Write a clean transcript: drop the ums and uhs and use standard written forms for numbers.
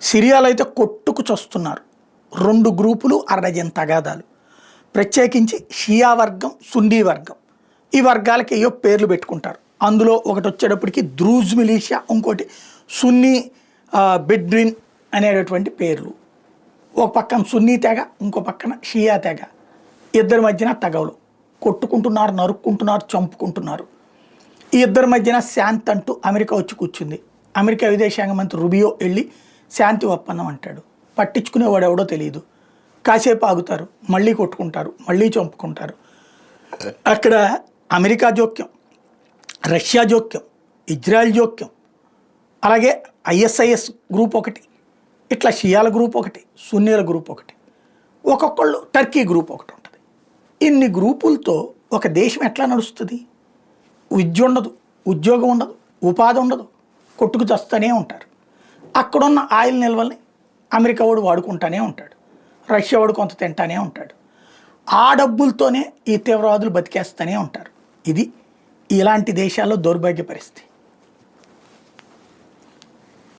సిరియాలో అయితే కొట్టుకు చస్తున్నారు. 2 గ్రూపులు, అరడజన్ తగాదాలు. ప్రత్యేకించి షియా వర్గం, సున్నీ వర్గం. ఈ వర్గాలకి ఏయో పేర్లు పెట్టుకుంటారు. అందులో ఒకటి వచ్చేటప్పటికి ద్రూజ్ మిలీషియా, ఇంకోటి సున్నీ బెడ్రిన్ అనేటటువంటి పేర్లు. ఒక పక్కన సున్నీ తెగ, ఇంకో పక్కన షియా తెగ. ఇద్దరి మధ్యన తగవలు కొట్టుకుంటున్నారు, నరుక్కుంటున్నారు, చంపుకుంటున్నారు. ఈ ఇద్దరి మధ్యన శాంతి అంటూ అమెరికా వచ్చి కూర్చుంది. అమెరికా విదేశాంగ మంత్రి రుబియో వెళ్ళి శాంతి ఒప్పందం అంటాడు. పట్టించుకునేవాడు ఎవడో తెలియదు. కాసేపు ఆగుతారు, మళ్ళీ కొట్టుకుంటారు, మళ్ళీ చంపుకుంటారు. అక్కడ అమెరికా జోక్యం, రష్యా జోక్యం, ఇజ్రాయెల్ జోక్యం, అలాగే ఐఎస్ఐఎస్ గ్రూప్ ఒకటి, ఇట్లా షియాల గ్రూప్ ఒకటి, సున్నీల గ్రూప్ ఒకటి, ఒక్కొక్కళ్ళు టర్కీ గ్రూప్ ఒకటి ఉంటుంది. ఇన్ని గ్రూపులతో ఒక దేశం ఎట్లా నడుస్తుంది? విద్య ఉండదు, ఉద్యోగం ఉండదు, ఉపాధి ఉండదు, కొట్టుకు చస్తూనే ఉంటారు. అక్కడున్న ఆయిల్ నిల్వల్ని అమెరికా వాడు వాడుకుంటానే ఉంటాడు, రష్యా వాడు కొంత తింటానే ఉంటాడు. ఆ డబ్బులతోనే ఈ తీవ్రవాదులు బతికేస్తూనే ఉంటారు. ఇది ఇలాంటి దేశాల్లో దౌర్భాగ్య పరిస్థితి.